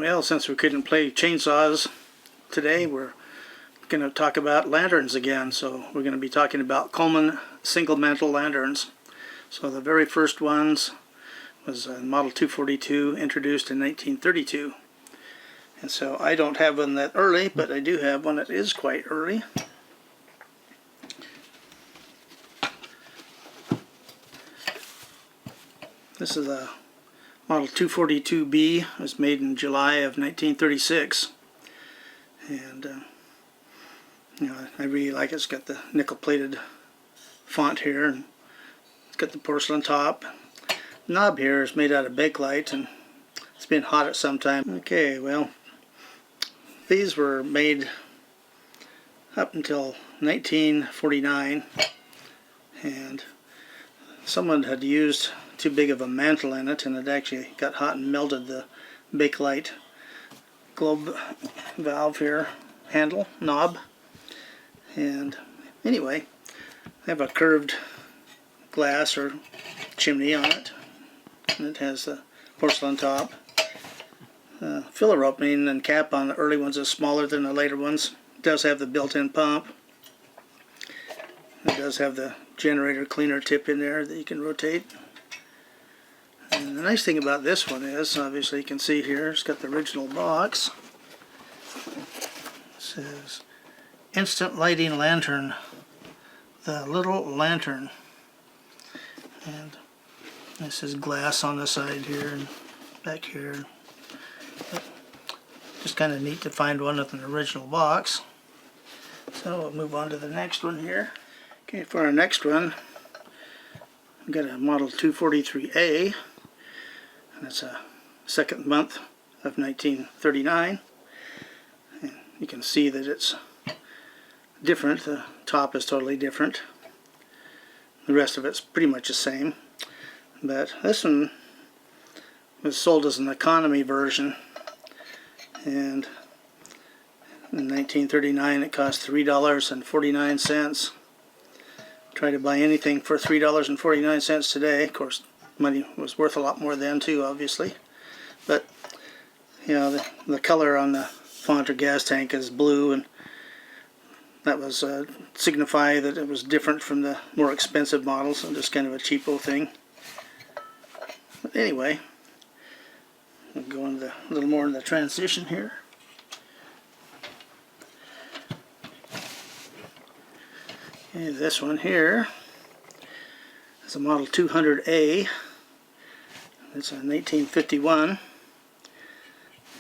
Well, since we couldn't play chainsaws today, we're going to talk about lanterns again. So we're going to be talking about Coleman single mantle lanterns. So the very first ones was Model 242, introduced in 1932. And so I don't have one that early, but I do have one that is quite early. This is a Model 242B. It was made in July of 1936. And I really like it. It's got the nickel-plated font here, and it's got the porcelain top. The knob here is made out of bakelite, and it's been hot at some time. Okay, well, these were made up until 1949, and someone had used too big of a mantle in it, and it actually got hot and melted the bakelite globe valve here, handle, knob. And anyway, I have a curved glass or chimney on it, and it has the porcelain top. Filler opening and cap on the early ones is smaller than the later ones. It does have the built-in pump. It does have the generator cleaner tip in there that you can rotate. And the nice thing about this one is, obviously you can see here, it's got the original box. It says, Instant Lighting Lantern, the little lantern. And this is glass on the side here and back here. But just kind of neat to find one with an original box. So we'll move on to the next one here. Okay, for our next one, we've got a Model 243A. And it's a second month of 1939. And you can see that it's different. The top is totally different. The rest of it's pretty much the same. But this one was sold as an economy version. And in 1939 it cost $3.49. Try to buy anything for $3.49 today. Of course, money was worth a lot more then too, obviously. But you know, the color on the font or gas tank is blue, and that was signify that it was different from the more expensive models, and just kind of a cheapo thing. But anyway, we'll go into a little more in the transition here. Okay, this one here is a Model 200A. It's a 1951,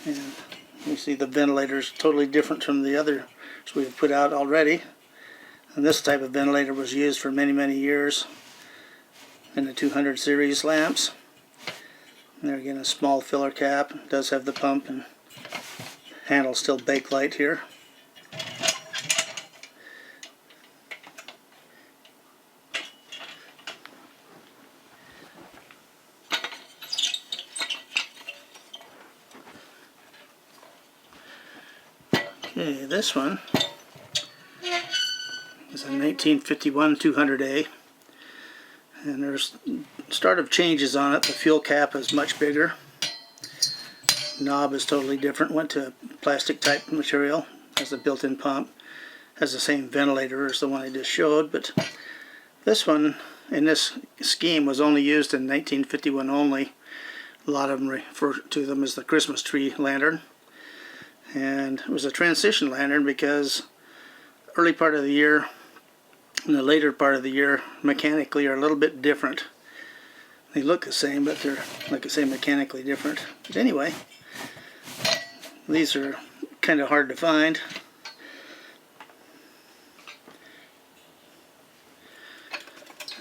and you see the ventilator is totally different from the others we have put out already. And this type of ventilator was used for many years in the 200 series lamps. And there again, a small filler cap. It does have the pump, and handle still bakelite here. Okay, this one is a 1951 200A, and there's start of changes on it. The fuel cap is much bigger. Knob is totally different. Went to plastic type material. Has a built-in pump. Has the same ventilator as the one I just showed, but this one in this scheme was only used in 1951 only. A lot of them refer to them as the Christmas tree lantern. And it was a transition lantern because early part of the year and the later part of the year mechanically are a little bit different. They look the same, but they're, like I say, mechanically different. But anyway, these are kind of hard to find.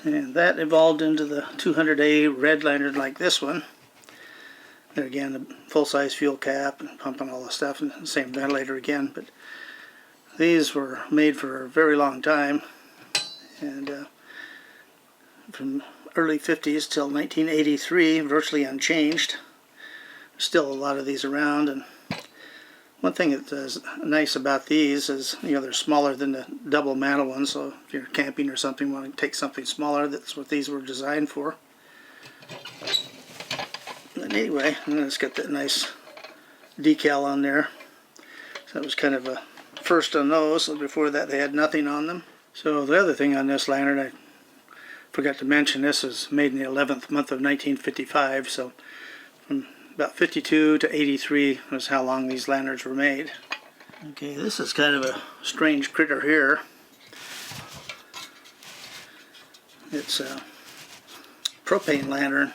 And that evolved into the 200A red lantern like this one. There again, the full-size fuel cap and pump and all the stuff, and the same ventilator again. But these were made for a very long time, and from early 50s till 1983, virtually unchanged. Still a lot of these around, and one thing that is nice about these is, you know, they're smaller than the double mantle ones. So if you're camping or something, want to take something smaller, that's what these were designed for. But anyway, and then it's got that nice decal on there. So that was kind of a first on those. So before that they had nothing on them. So the other thing on this lantern, I forgot to mention, this is made in the 11th month of 1955. So from about 52 to 83 was how long these lanterns were made. Okay, this is kind of a strange critter here. It's a propane lantern.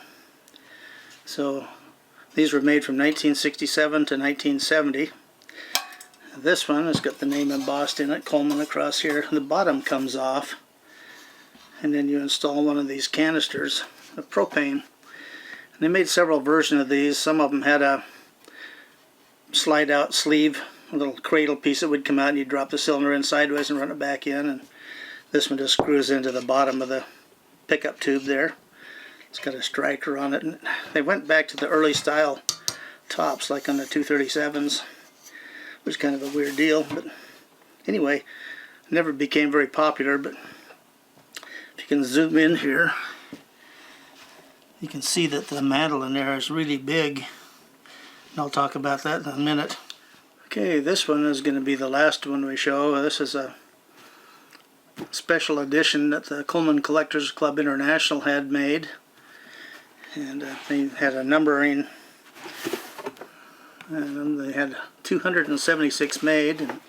So these were made from 1967 to 1970. This one has got the name embossed in it, Coleman, across here. The bottom comes off, and then you install one of these canisters of propane. And they made several versions of these. Some of them had a slide out sleeve, a little cradle piece that would come out and you drop the cylinder in sideways and run it back in. And this one just screws into the bottom of the pickup tube there. It's got a striker on it. And they went back to the early style tops like on the 237s. Which is kind of a weird deal, but anyway, never became very popular. But if you can zoom in here, you can see that the mantle in there is really big, and I'll talk about that in a minute. Okay, this one is going to be the last one we show. This is a special edition that the Coleman Collectors Club International had made, and they had a numbering. And they had 276 made, and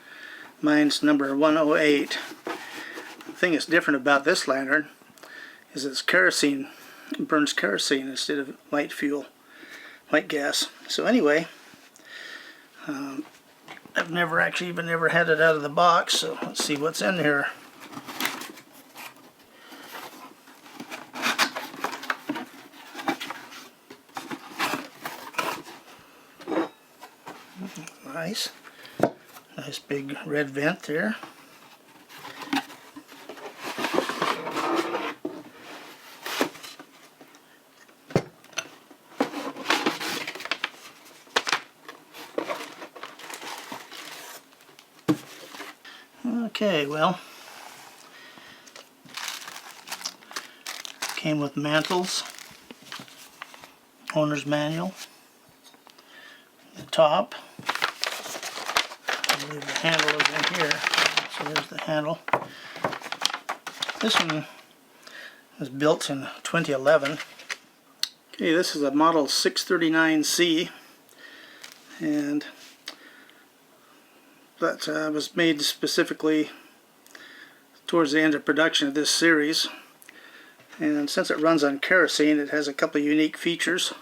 mine's number 108. The thing that's different about this lantern is it's kerosene. It burns kerosene instead of white fuel, white gas. So anyway, I've never actually even never had it out of the box, so let's see what's in here. Nice big red vent there. Okay, well, came with mantles, owner's manual, the top. I believe the handle is in here. So there's the handle. This one was built in 2011. Okay, this is a model 639C, and that was made specifically towards the end of production of this series. And since it runs on kerosene, it has a couple of unique features.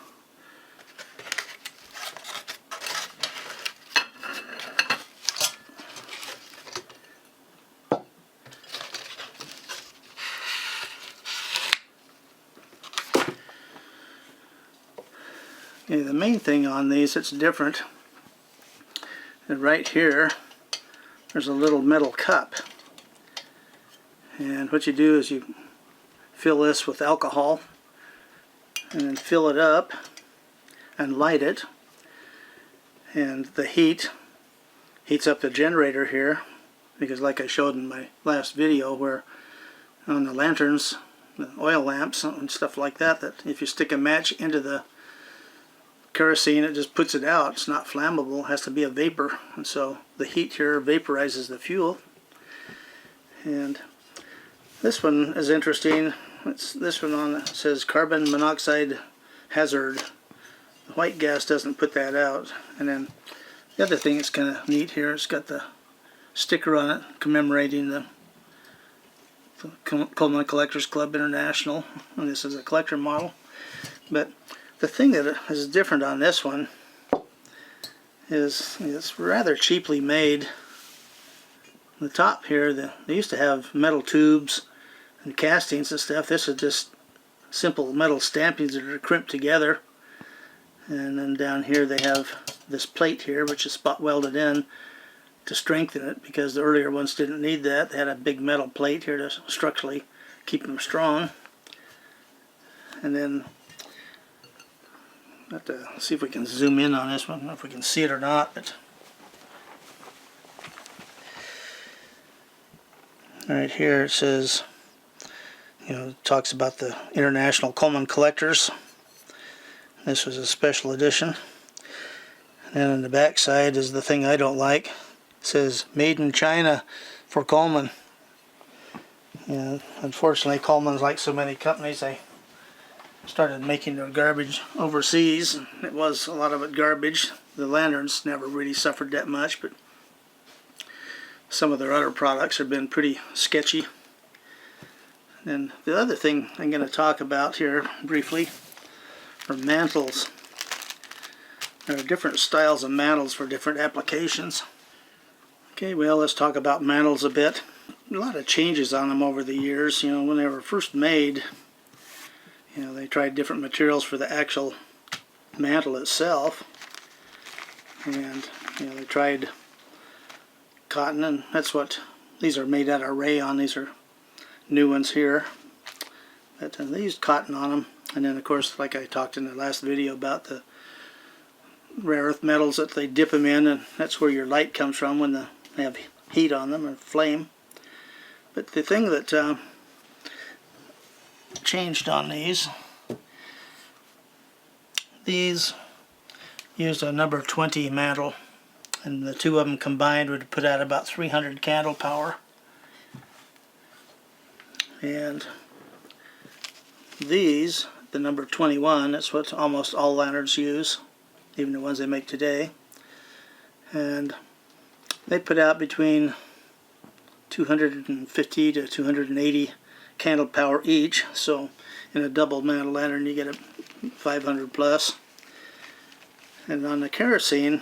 Okay, the main thing on these that's different, and right here there's a little metal cup, and what you do is you fill this with alcohol and then fill it up and light it, and the heats up the generator here, because like I showed in my last video where on the lanterns, the oil lamps and stuff like that, that if you stick a match into the kerosene, it just puts it out. It's not flammable. It has to be a vapor, and so the heat here vaporizes the fuel. And this one is interesting. It's this one on it says carbon monoxide hazard. The white gas doesn't put that out. And then the other thing that's kind of neat here, it's got the sticker on it commemorating the Coleman Collectors Club International, and this is a collector model. But the thing that is different on this one is it's rather cheaply made. On the top here, they used to have metal tubes and castings and stuff. This is just simple metal stampings that are crimped together. And then down here they have this plate here, which is spot welded in to strengthen it, because the earlier ones didn't need that. They had a big metal plate here to structurally keep them strong. And then have to see if we can zoom in on this one. I don't know if we can see it or not, but right here it says, it talks about the International Coleman Collectors. This was a special edition. And on the back side is the thing I don't like. It says made in China for Coleman. Yeah, unfortunately Coleman's like so many companies, they started making their garbage overseas. It was a lot of it garbage. The lanterns never really suffered that much, but some of their other products have been pretty sketchy. And the other thing I'm going to talk about here briefly are mantles. There are different styles of mantles for different applications. Okay, well, let's talk about mantles a bit. A lot of changes on them over the years. You know, when they were first made, you know, they tried different materials for the actual mantle itself. And, you know, they tried cotton, and that's what these are made out of, rayon. These are new ones here. But they used cotton on them. And then, of course, like I talked in the last video about the rare earth metals that they dip them in, and that's where your light comes from when they have heat on them or flame. But the thing that changed on these used a number 20 mantle, and the two of them combined would put out about 300 candle power. And these, the number 21, that's what almost all lanterns use, even the ones they make today. And they put out between 250 to 280 candle power each. So in a double mantle lantern you get a 500 plus. And on the kerosene,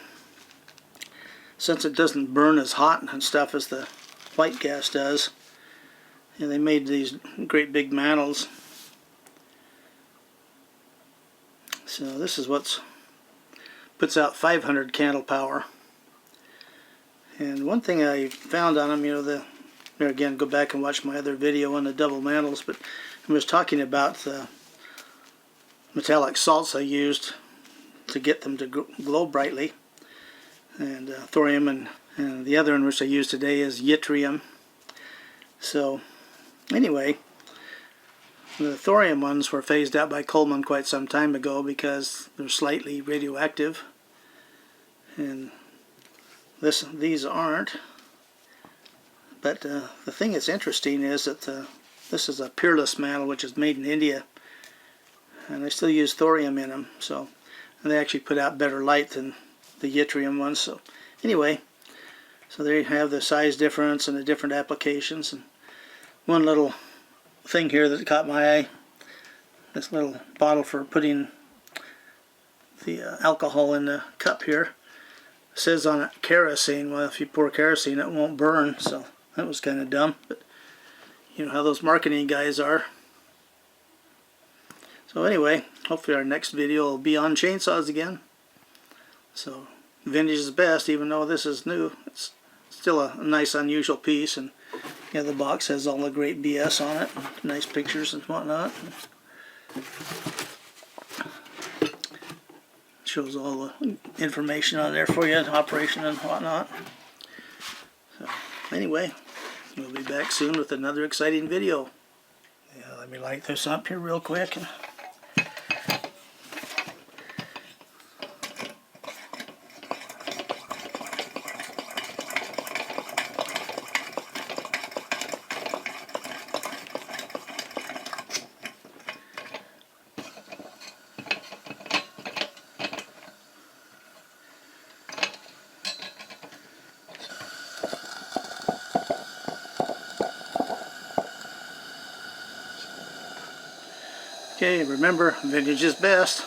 since it doesn't burn as hot and stuff as the white gas does, and they made these great big mantles. So this is what's puts out 500 candle power. And one thing I found on them, you know, there again, go back and watch my other video on the double mantles, but I was talking about the metallic salts I used to get them to glow brightly, and thorium, and the other one which I use today is yttrium. So anyway, the thorium ones were phased out by Coleman quite some time ago because they're slightly radioactive, and these aren't. But the thing that's interesting is that this is a peerless mantle, which is made in India, and they still use thorium in them. So, and they actually put out better light than the yttrium ones. So anyway, so there you have the size difference and the different applications. And one little thing here that caught my eye, this little bottle for putting the alcohol in the cup here, says on it kerosene. Well, if you pour kerosene it won't burn, so that was kind of dumb, but you know how those marketing guys are. So anyway, hopefully our next video will be on chainsaws again. So vintage is best, even though this is new. It's still a nice unusual piece, and yeah, the box has all the great BS on it, nice pictures and whatnot. Shows all the information on there for you, operation and whatnot. So anyway, we'll be back soon with another exciting video. Yeah, let me light this up here real quick. Okay, remember, vintage is best.